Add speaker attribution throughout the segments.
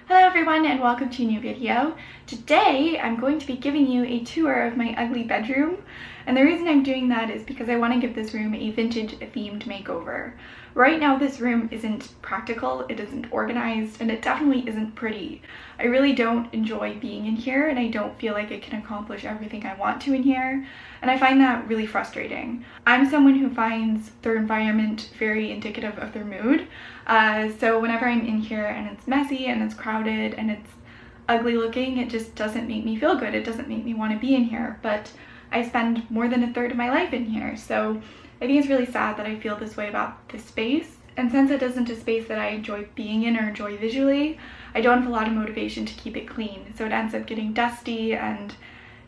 Speaker 1: Hello everyone and welcome to a new video. Today I'm going to be giving you a tour of my ugly bedroom, and the reason I'm doing that is because I want to give this room a vintage themed makeover. Right now this room isn't practical, it isn't organized, and it definitely isn't pretty. I really don't enjoy being in here and I don't feel like I can accomplish everything I want to in here, and I find that really frustrating. I'm someone who finds their environment very indicative of their mood. So whenever I'm in here and it's messy and it's crowded and it's ugly looking, it just doesn't make me feel good. It doesn't make me want to be in here, but I spend more than a third of my life in here. So I think it's really sad that I feel this way about this space. And since it isn't a space that I enjoy being in or enjoy visually, I don't have a lot of motivation to keep it clean. So it ends up getting dusty, and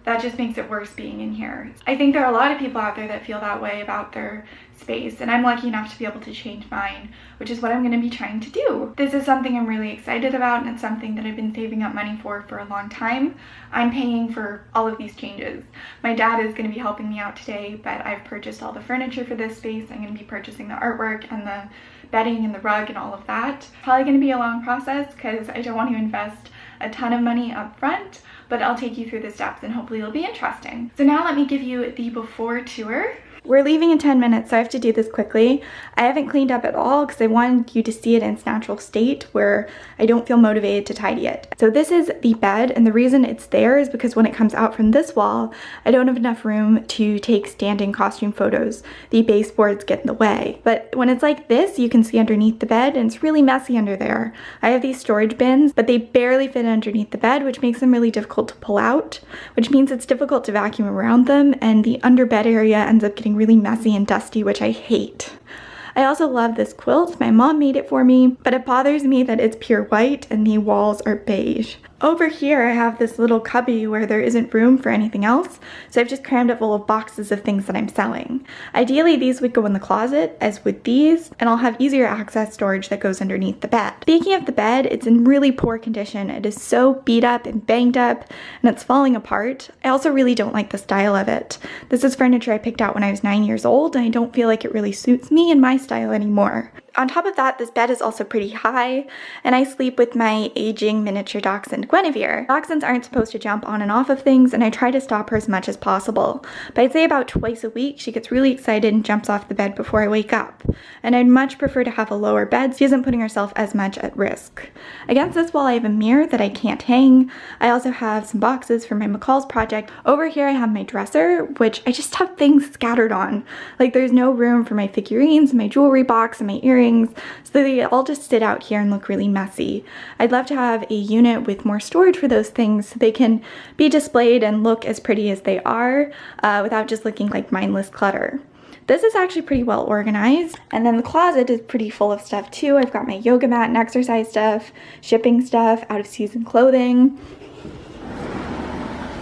Speaker 1: that just makes it worse being in here. I think there are a lot of people out there that feel that way about their space, and I'm lucky enough to be able to change mine, which is what I'm going to be trying to do. This is something I'm really excited about, and it's something that I've been saving up money for a long time. I'm paying for all of these changes. My dad is going to be helping me out today, but I've purchased all the furniture for this space. I'm going to be purchasing the artwork and the bedding and the rug and all of that. Probably going to be a long process because I don't want to invest a ton of money up front, but I'll take you through the steps and hopefully it'll be interesting. So now let me give you the before tour. We're leaving in 10 minutes, so I have to do this quickly. I haven't cleaned up at all because I wanted you to see it in its natural state where I don't feel motivated to tidy it. So this is the bed, and the reason it's there is because when it comes out from this wall, I don't have enough room to take standing costume photos. The baseboards get in the way. But when it's like this, you can see underneath the bed, and it's really messy under there. I have these storage bins, but they barely fit underneath the bed, which makes them really difficult to pull out, which means it's difficult to vacuum around them, and the under bed area ends up getting really messy and dusty, which I hate. I also love this quilt. My mom made it for me, but it bothers me that it's pure white and the walls are beige. Over here I have this little cubby where there isn't room for anything else, so I've just crammed it full of boxes of things that I'm selling. Ideally these would go in the closet, as would these, and I'll have easier access storage that goes underneath the bed. Speaking of the bed, it's in really poor condition. It is so beat up and banged up and it's falling apart. I also really don't like the style of it. This is furniture I picked out when I was 9 years old, and I don't feel like it really suits me and my style anymore. On top of that, this bed is also pretty high, and I sleep with my aging miniature dachshund Guinevere. Dachshunds aren't supposed to jump on and off of things, and I try to stop her as much as possible. But I'd say about twice a week, she gets really excited and jumps off the bed before I wake up. And I'd much prefer to have a lower bed so she isn't putting herself as much at risk. Against this wall, I have a mirror that I can't hang. I also have some boxes for my McCall's project. Over here, I have my dresser, which I just have things scattered on. Like, there's no room for my figurines, my jewelry box, and my earrings. So they all just sit out here and look really messy. I'd love to have a unit with more storage for those things so they can be displayed and look as pretty as they are without just looking like mindless clutter. This is actually pretty well organized, and then the closet is pretty full of stuff too. I've got my yoga mat and exercise stuff, shipping stuff, out of season clothing.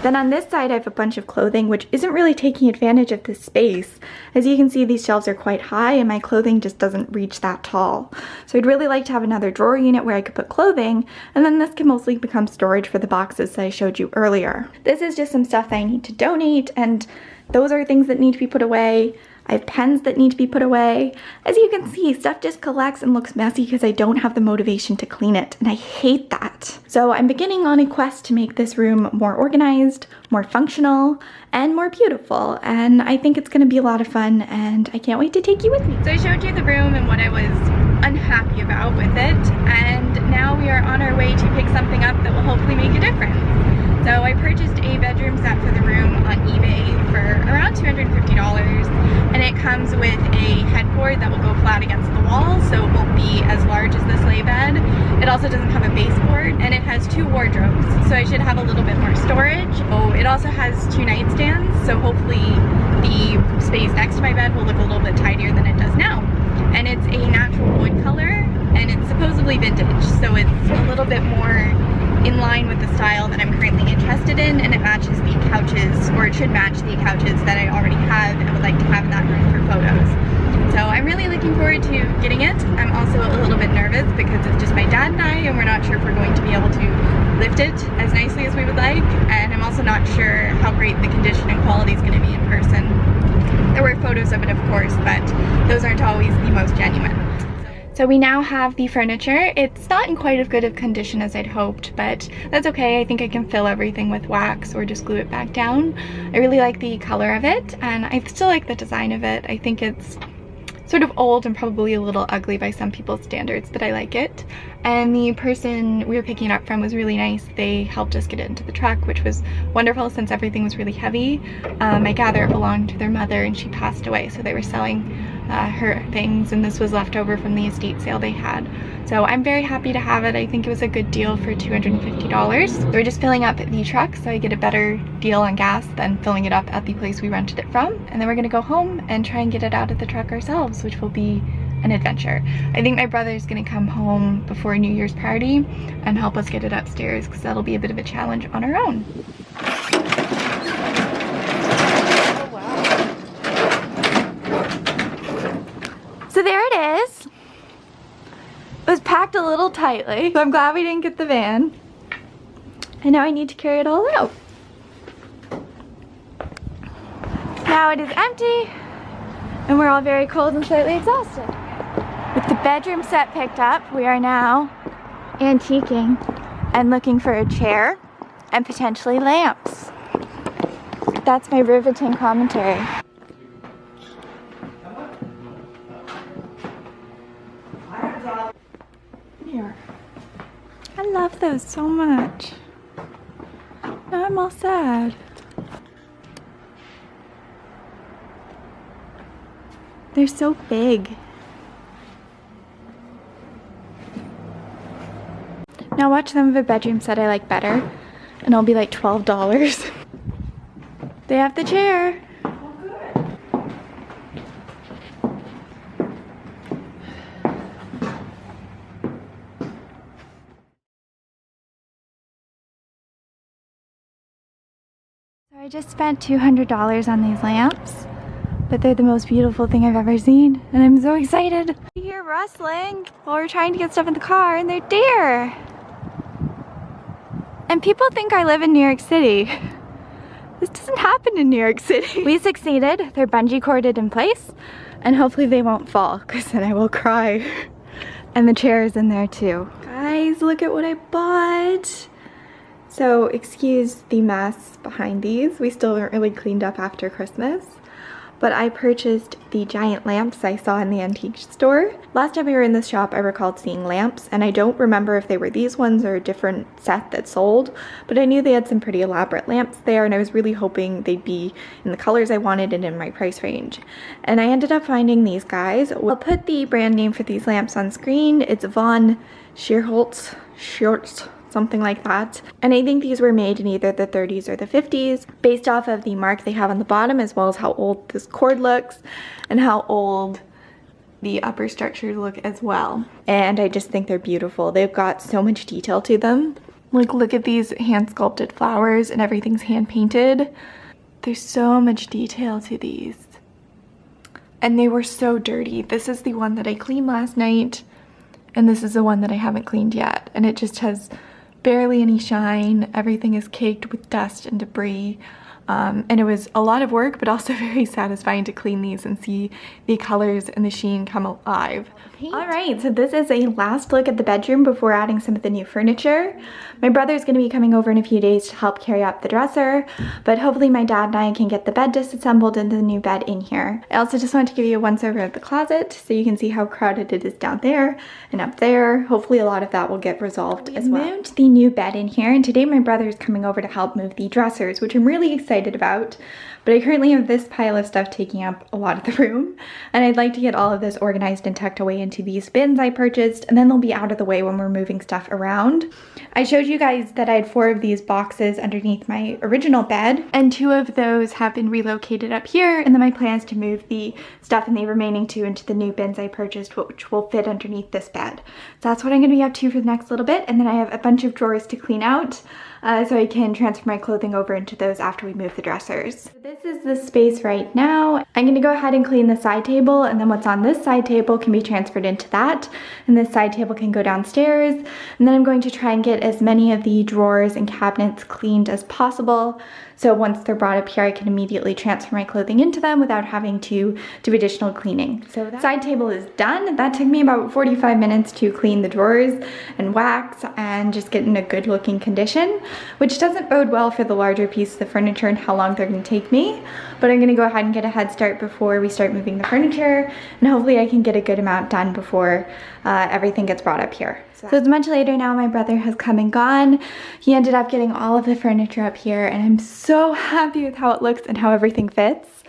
Speaker 1: Then on this side I have a bunch of clothing which isn't really taking advantage of this space. As you can see, these shelves are quite high and my clothing just doesn't reach that tall. So I'd really like to have another drawer unit where I could put clothing, and then this can mostly become storage for the boxes that I showed you earlier. This is just some stuff that I need to donate, and those are things that need to be put away. I have pens that need to be put away. As you can see, stuff just collects and looks messy because I don't have the motivation to clean it, and I hate that. So I'm beginning on a quest to make this room more organized, more functional, and more beautiful, and I think it's going to be a lot of fun, and I can't wait to take you with me. So I showed you the room and what I was unhappy about with it, and now we are on our way to pick something up that will hopefully make a difference. So I purchased a bedroom set for the room on eBay for around $250, and it comes with a headboard that will go flat against the wall, so it won't be as large as this lay bed. It also doesn't have a baseboard, and it has 2 wardrobes, so I should have a little bit more storage. Oh, it also has 2 nightstands, so hopefully the space next to my bed will look a little bit tidier than it does now. And it's a natural wood color, and it's supposedly vintage, so it's a little bit more in line with the style that I'm currently interested in, and it matches the couches, or it should match the couches that I already have and would like to have in that room for photos. So I'm really looking forward to getting it. I'm also a little bit nervous because it's just my dad and I, and we're not sure if we're going to be able to lift it as nicely as we would like, and I'm also not sure how great the condition and quality is going to be in person. There were photos of it, of course, but those aren't always the most genuine. So we now have the furniture. It's not in quite as good of condition as I'd hoped, but that's okay. I think I can fill everything with wax or just glue it back down. I really like the color of it, and I still like the design of it. I think it's sort of old and probably a little ugly by some people's standards, but I like it. And the person we were picking it up from was really nice. They helped us get it into the truck, which was wonderful since everything was really heavy. I gather it belonged to their mother and she passed away, so they were selling her things, and this was left over from the estate sale they had. So I'm very happy to have it. I think it was a good deal for $250. So we're just filling up the truck so I get a better deal on gas than filling it up at the place we rented it from. And then we're gonna go home and try and get it out of the truck ourselves, which will be an adventure. I think my brother's gonna come home before a New Year's party and help us get it upstairs, because that'll be a bit of a challenge on our own. So there it is. It was packed a little tightly, so I'm glad we didn't get the van. And now I need to carry it all out. Now it is empty, and we're all very cold and slightly exhausted. With the bedroom set picked up, we are now antiquing and looking for a chair and potentially lamps. That's my riveting commentary. Here. I love those so much. Now I'm all sad. They're so big. Now watch some of a bedroom set I like better, and it'll be like $12. They have the chair. I just spent $200 on these lamps, but they're the most beautiful thing I've ever seen, and I'm so excited. You hear rustling while we're trying to get stuff in the car, and they're deer. And people think I live in New York City. This doesn't happen in New York City. We succeeded. They're bungee corded in place, and hopefully they won't fall, because then I will cry. And the chair is in there too. Guys, look at what I bought. So excuse the mess behind these. We still weren't really cleaned up after Christmas. But I purchased the giant lamps I saw in the antique store. Last time we were in this shop, I recalled seeing lamps, and I don't remember if they were these ones or a different set that sold, but I knew they had some pretty elaborate lamps there, and I was really hoping they'd be in the colors I wanted and in my price range. And I ended up finding these guys. I'll put the brand name for these lamps on screen. It's Von Schierholz, something like that. And I think these were made in either the 30s or the 50s, based off of the mark they have on the bottom, as well as how old this cord looks and how old the upper structures look as well. And I just think they're beautiful. They've got so much detail to them. Like, look at these hand sculpted flowers, and everything's hand painted. There's so much detail to these. And they were so dirty. This is the one that I cleaned last night, and this is the one that I haven't cleaned yet. And it just has barely any shine. Everything is caked with dust and debris. And it was a lot of work, but also very satisfying to clean these and see the colors and the sheen come alive. Alright, so this is a last look at the bedroom before adding some of the new furniture. My brother's going to be coming over in a few days to help carry up the dresser, but hopefully my dad and I can get the bed disassembled and the new bed in here. I also just want to give you a once over of the closet so you can see how crowded it is down there and up there. Hopefully a lot of that will get resolved as well. We moved the new bed in here, and today my brother is coming over to help move the dressers, which I'm really excited about. But I currently have this pile of stuff taking up a lot of the room, and I'd like to get all of this organized and tucked away into these bins I purchased, and then they'll be out of the way when we're moving stuff around. I showed you guys that I had 4 of these boxes underneath my original bed, and 2 of those have been relocated up here, and then my plan is to move the stuff in the remaining 2 into the new bins I purchased, which will fit underneath this bed. So that's what I'm going to be up to for the next little bit, and then I have a bunch of drawers to clean out. so I can transfer my clothing over into those after we move the dressers. So this is the space right now. I'm gonna go ahead and clean the side table, and then what's on this side table can be transferred into that, and this side table can go downstairs. And then I'm going to try and get as many of the drawers and cabinets cleaned as possible, so once they're brought up here, I can immediately transfer my clothing into them without having to do additional cleaning. So that side table is done. That took me about 45 minutes to clean the drawers and wax and just get in a good looking condition, which doesn't bode well for the larger pieces of furniture and how long they're gonna take me. But I'm gonna go ahead and get a head start before we start moving the furniture, and hopefully I can get a good amount done before everything gets brought up here. So it's much later now. My brother has come and gone. He ended up getting all of the furniture up here, and I'm so happy with how it looks and how everything fits.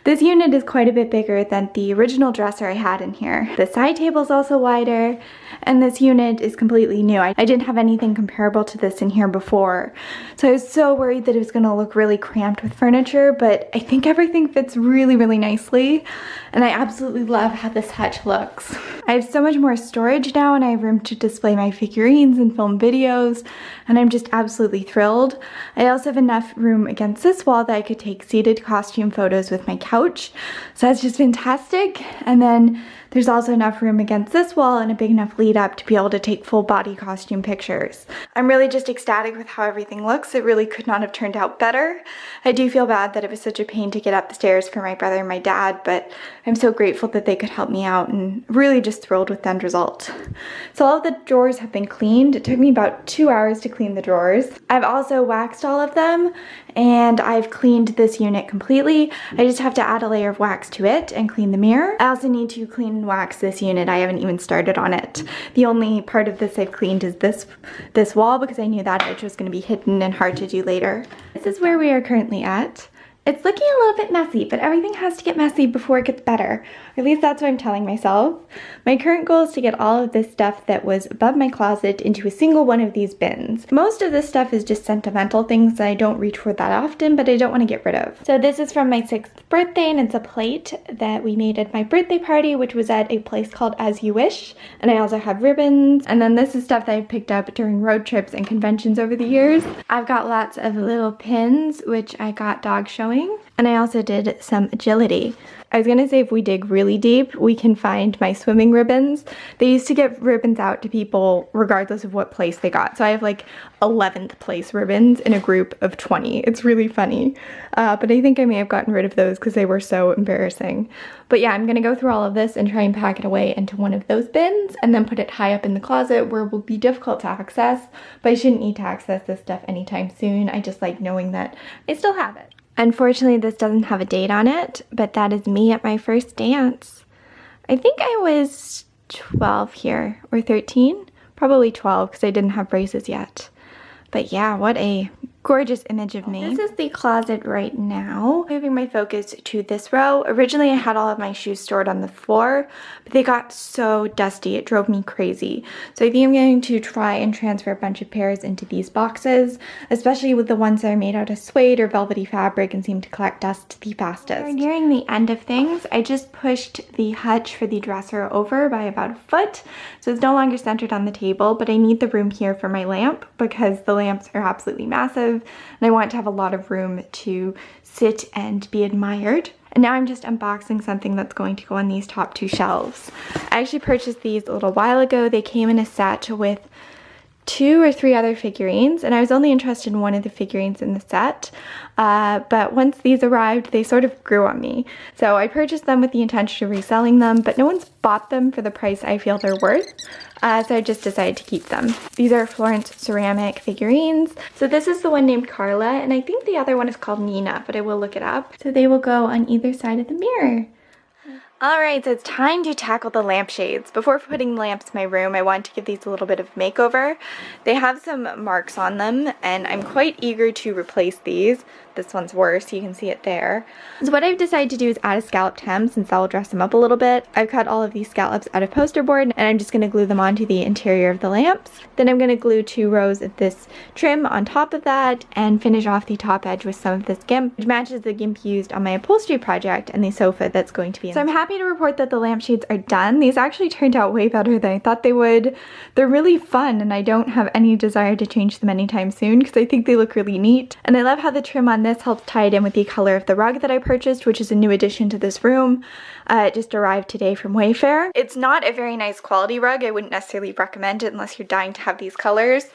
Speaker 1: This unit is quite a bit bigger than the original dresser I had in here. The side table is also wider, and this unit is completely new. I didn't have anything comparable to this in here before, so I was so worried that it was gonna look really cramped with furniture, but I think everything fits really, really nicely, and I absolutely love how this hutch looks. I have so much more storage now, and I have room to display my figurines and film videos, and I'm just absolutely thrilled. I also have enough room against this wall that I could take seated costume photos with my couch, so that's just fantastic. And then there's also enough room against this wall and a big enough lead up to be able to take full body costume pictures. I'm really just ecstatic with how everything looks. It really could not have turned out better. I do feel bad that it was such a pain to get up the stairs for my brother and my dad, but I'm so grateful that they could help me out, and really just thrilled with the end result. So all of the drawers have been cleaned. It took me about 2 hours to clean the drawers. I've also waxed all of them, and I've cleaned this unit completely. I just have to add a layer of wax to it and clean the mirror. I also need to clean and wax this unit. I haven't even started on it. The only part of this I've cleaned is this wall, because I knew that edge was going to be hidden and hard to do later. This is where we are currently at. It's looking a little bit messy, but everything has to get messy before it gets better. Or at least that's what I'm telling myself. My current goal is to get all of this stuff that was above my closet into a single one of these bins. Most of this stuff is just sentimental things that I don't reach for that often, but I don't want to get rid of. So this is from my 6th birthday, and it's a plate that we made at my birthday party, which was at a place called As You Wish. And I also have ribbons. And then this is stuff that I've picked up during road trips and conventions over the years. I've got lots of little pins, which I got dog showing. And I also did some agility. I was gonna say if we dig really deep, we can find my swimming ribbons. They used to give ribbons out to people regardless of what place they got. So I have like 11th place ribbons in a group of 20. It's really funny. But I think I may have gotten rid of those because they were so embarrassing. But yeah, I'm gonna go through all of this and try and pack it away into one of those bins and then put it high up in the closet where it will be difficult to access. But I shouldn't need to access this stuff anytime soon. I just like knowing that I still have it. Unfortunately, this doesn't have a date on it, but that is me at my first dance. I think I was 12 here, or 13? Probably 12, because I didn't have braces yet. But yeah, what a gorgeous image of me. This is the closet right now. Moving my focus to this row. Originally I had all of my shoes stored on the floor, but they got so dusty it drove me crazy. So I think I'm going to try and transfer a bunch of pairs into these boxes, especially with the ones that are made out of suede or velvety fabric and seem to collect dust the fastest. We're nearing the end of things. I just pushed the hutch for the dresser over by about a foot, so it's no longer centered on the table, but I need the room here for my lamp because the lamps are absolutely massive and I want to have a lot of room to sit and be admired. And now I'm just unboxing something that's going to go on these top 2 shelves. I actually purchased these a little while ago. They came in a set with 2 or 3 other figurines, and I was only interested in one of the figurines in the set, but once these arrived, they sort of grew on me. So I purchased them with the intention of reselling them, but no one's bought them for the price I feel they're worth, so I just decided to keep them. These are Florence ceramic figurines. So this is the one named Carla, and I think the other one is called Nina, but I will look it up. So they will go on either side of the mirror. Alright, so it's time to tackle the lampshades. Before putting lamps in my room, I wanted to give these a little bit of makeover. They have some marks on them, and I'm quite eager to replace these. this one's worse. You can see it there. So what I've decided to do is add a scalloped hem, since that will dress them up a little bit. I've cut all of these scallops out of poster board, and I'm just going to glue them onto the interior of the lamps. Then I'm going to glue 2 rows of this trim on top of that and finish off the top edge with some of this gimp, which matches the gimp used on my upholstery project and the sofa that's going to be in. So I'm happy to report that the lampshades are done. These actually turned out way better than I thought they would. They're really fun, and I don't have any desire to change them anytime soon because I think they look really neat. And I love how the trim on this helps tie it in with the color of the rug that I purchased, which is a new addition to this room. It just arrived today from Wayfair. It's not a very nice quality rug. I wouldn't necessarily recommend it unless you're dying to have these colors,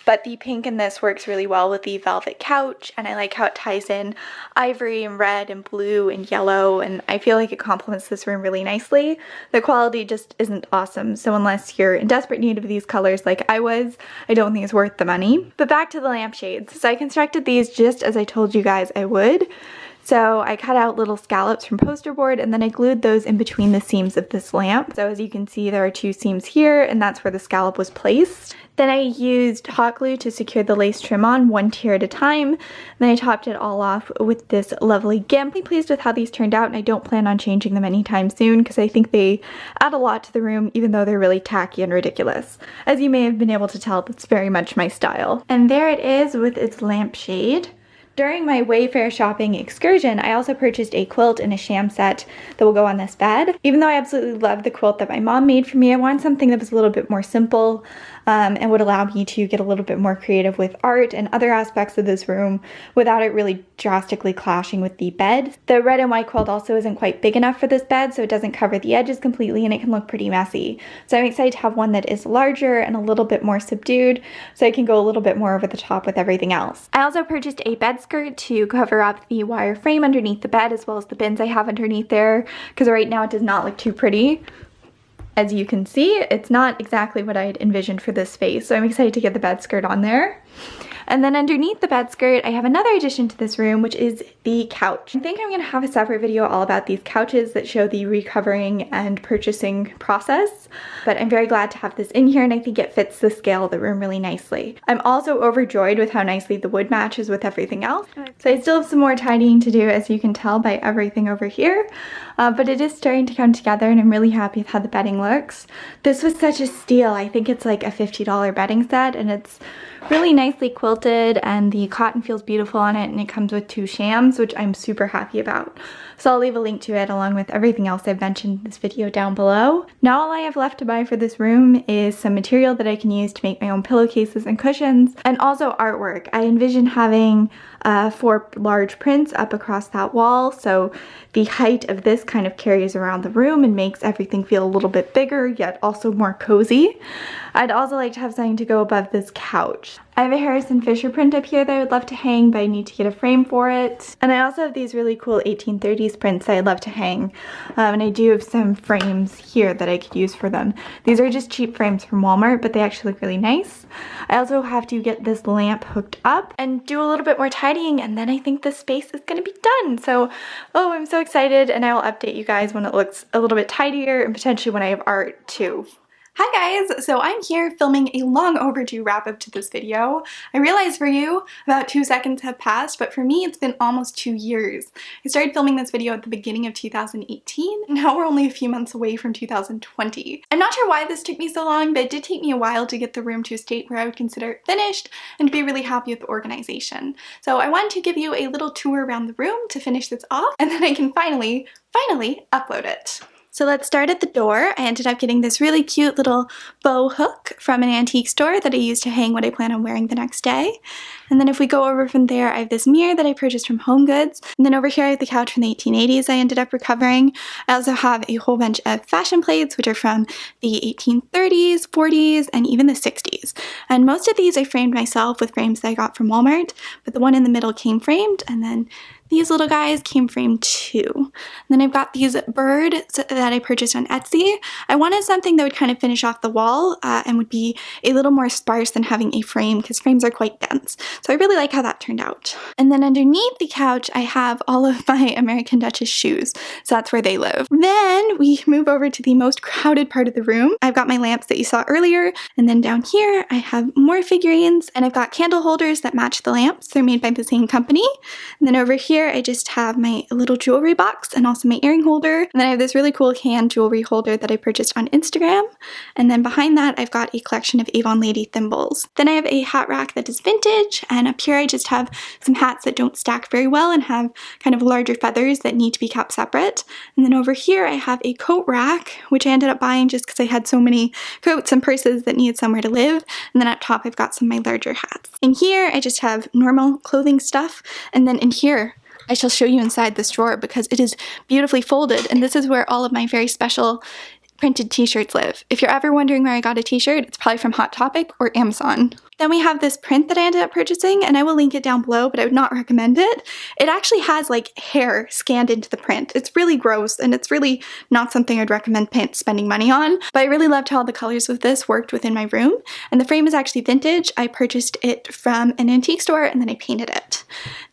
Speaker 1: but the pink in this works really well with the velvet couch, and I like how it ties in ivory and red and blue and yellow, and I feel like it complements this room really nicely. The quality just isn't awesome, so unless you're in desperate need of these colors like I was, I don't think it's worth the money. But back to the lampshades. So I constructed these just as I told you guys I would. So I cut out little scallops from poster board, and then I glued those in between the seams of this lamp. So as you can see, there are 2 seams here, and that's where the scallop was placed. Then I used hot glue to secure the lace trim on 1 tier at a time. Then I topped it all off with this lovely gimp. I'm pleased with how these turned out, and I don't plan on changing them anytime soon because I think they add a lot to the room, even though they're really tacky and ridiculous. As you may have been able to tell, that's very much my style. And there it is with its lampshade. During my Wayfair shopping excursion, I also purchased a quilt and a sham set that will go on this bed. Even though I absolutely love the quilt that my mom made for me, I wanted something that was a little bit more simple and would allow me to get a little bit more creative with art and other aspects of this room without it really drastically clashing with the bed. The red and white quilt also isn't quite big enough for this bed, so it doesn't cover the edges completely and it can look pretty messy. So I'm excited to have one that is larger and a little bit more subdued, so I can go a little bit more over the top with everything else. I also purchased a bed skirt to cover up the wire frame underneath the bed, as well as the bins I have underneath there, because right now it does not look too pretty. As you can see, it's not exactly what I had envisioned for this space, so I'm excited to get the bed skirt on there. And then underneath the bed skirt, I have another addition to this room, which is the couch. I think I'm going to have a separate video all about these couches that show the recovering and purchasing process, but I'm very glad to have this in here, and I think it fits the scale of the room really nicely. I'm also overjoyed with how nicely the wood matches with everything else. So I still have some more tidying to do, as you can tell by everything over here, but it is starting to come together, and I'm really happy with how the bedding looks. This was such a steal. I think it's like a $50 bedding set, and it's really nicely quilted, and the cotton feels beautiful on it, and it comes with 2 shams, which I'm super happy about. So I'll leave a link to it along with everything else I've mentioned in this video down below. Now all I have left to buy for this room is some material that I can use to make my own pillowcases and cushions, and also artwork. I envision having 4 large prints up across that wall, so the height of this kind of carries around the room and makes everything feel a little bit bigger, yet also more cozy. I'd also like to have something to go above this couch. I have a Harrison Fisher print up here that I would love to hang, but I need to get a frame for it. And I also have these really cool 1830s prints that I'd love to hang. And I do have some frames here that I could use for them. These are just cheap frames from Walmart, but they actually look really nice. I also have to get this lamp hooked up and do a little bit more tidying, and then I think this space is gonna be done. So, oh, I'm so excited, and I will update you guys when it looks a little bit tidier and potentially when I have art too. Hi guys! So I'm here filming a long overdue wrap up to this video. I realize for you about 2 seconds have passed, but for me it's been almost 2 years. I started filming this video at the beginning of 2018, and now we're only a few months away from 2020. I'm not sure why this took me so long, but it did take me a while to get the room to a state where I would consider it finished and to be really happy with the organization. So I wanted to give you a little tour around the room to finish this off, and then I can finally upload it. So let's start at the door. I ended up getting this really cute little bow hook from an antique store that I used to hang what I plan on wearing the next day. And then if we go over from there, I have this mirror that I purchased from Home Goods. And then over here I have the couch from the 1880s I ended up recovering. I also have a whole bunch of fashion plates, which are from the 1830s, 40s, and even the 60s. And most of these I framed myself with frames that I got from Walmart, but the one in the middle came framed, and then These little guys came framed too. And then I've got these birds that I purchased on Etsy. I wanted something that would kind of finish off the wall and would be a little more sparse than having a frame, because frames are quite dense. So I really like how that turned out. And then underneath the couch, I have all of my American Duchess shoes. So that's where they live. Then we move over to the most crowded part of the room. I've got my lamps that you saw earlier. And then down here, I have more figurines, and I've got candle holders that match the lamps. They're made by the same company. And then over here, I just have my little jewelry box and also my earring holder. And then I have this really cool hand jewelry holder that I purchased on Instagram. And then behind that, I've got a collection of Avon Lady thimbles. Then I have a hat rack that is vintage, and up here I just have some hats that don't stack very well and have kind of larger feathers that need to be kept separate. And then over here, I have a coat rack, which I ended up buying just because I had so many coats and purses that needed somewhere to live. And then up top, I've got some of my larger hats. In here, I just have normal clothing stuff. And then in here, I shall show you inside this drawer because it is beautifully folded, and this is where all of my very special printed t-shirts live. If you're ever wondering where I got a t-shirt, it's probably from Hot Topic or Amazon. Then we have this print that I ended up purchasing, and I will link it down below, but I would not recommend it. It actually has like hair scanned into the print. It's really gross, and it's really not something I'd recommend spending money on, but I really loved how all the colors of this worked within my room. And the frame is actually vintage. I purchased it from an antique store, and then I painted it.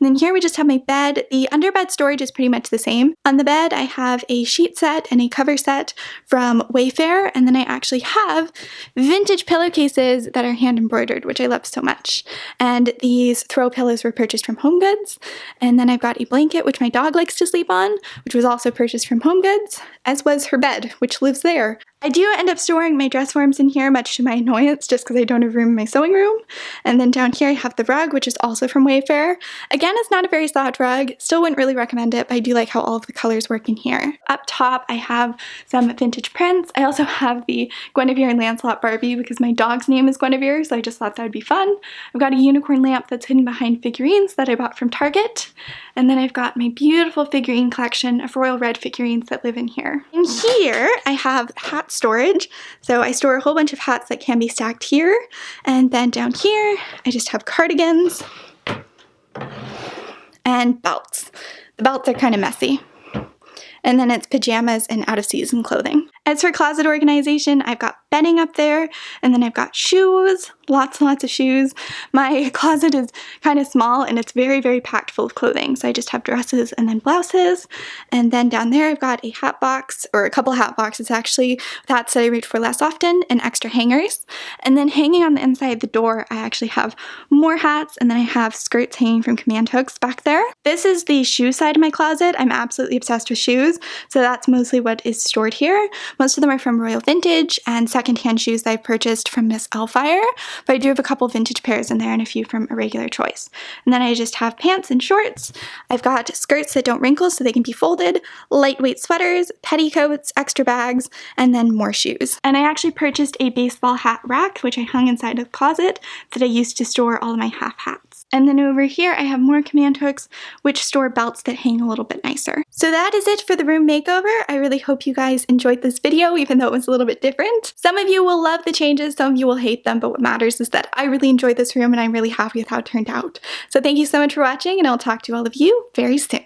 Speaker 1: And then here we just have my bed. The underbed storage is pretty much the same. On the bed, I have a sheet set and a cover set from Wayfair, and then I actually have vintage pillowcases that are hand embroidered, which I love so much. And these throw pillows were purchased from HomeGoods. And then I've got a blanket, which my dog likes to sleep on, which was also purchased from HomeGoods, as was her bed, which lives there. I do end up storing my dress forms in here, much to my annoyance, just because I don't have room in my sewing room. And then down here I have the rug, which is also from Wayfair. Again, it's not a very soft rug, still wouldn't really recommend it, but I do like how all of the colors work in here. Up top, I have some vintage prints. I also have the Guinevere and Lancelot Barbie because my dog's name is Guinevere, so I just thought that would be fun. I've got a unicorn lamp that's hidden behind figurines that I bought from Target. And then I've got my beautiful figurine collection of royal red figurines that live in here. In here, I have hat storage. So I store a whole bunch of hats that can be stacked here. And then down here, I just have cardigans and belts. The belts are kind of messy. And then it's pajamas and out-of-season clothing. As for closet organization, I've got bedding up there, and then I've got shoes, lots and lots of shoes. My closet is kind of small, and it's very, very packed full of clothing. So I just have dresses and then blouses. And then down there, I've got a hat box, or a couple hat boxes actually, with hats that I reach for less often, and extra hangers. And then hanging on the inside of the door, I actually have more hats, and then I have skirts hanging from command hooks back there. This is the shoe side of my closet. I'm absolutely obsessed with shoes, so that's mostly what is stored here. Most of them are from Royal Vintage and secondhand shoes that I've purchased from Miss Elfire, but I do have a couple vintage pairs in there and a few from a regular choice. And then I just have pants and shorts. I've got skirts that don't wrinkle so they can be folded, lightweight sweaters, petticoats, extra bags, and then more shoes. And I actually purchased a baseball hat rack, which I hung inside a closet that I used to store all of my half hats. And then over here I have more command hooks, which store belts that hang a little bit nicer. So that is it for the room makeover. I really hope you guys enjoyed this video, even though it was a little bit different. Some of you will love the changes, some of you will hate them, but what matters is that I really enjoyed this room and I'm really happy with how it turned out. So thank you so much for watching, and I'll talk to all of you very soon.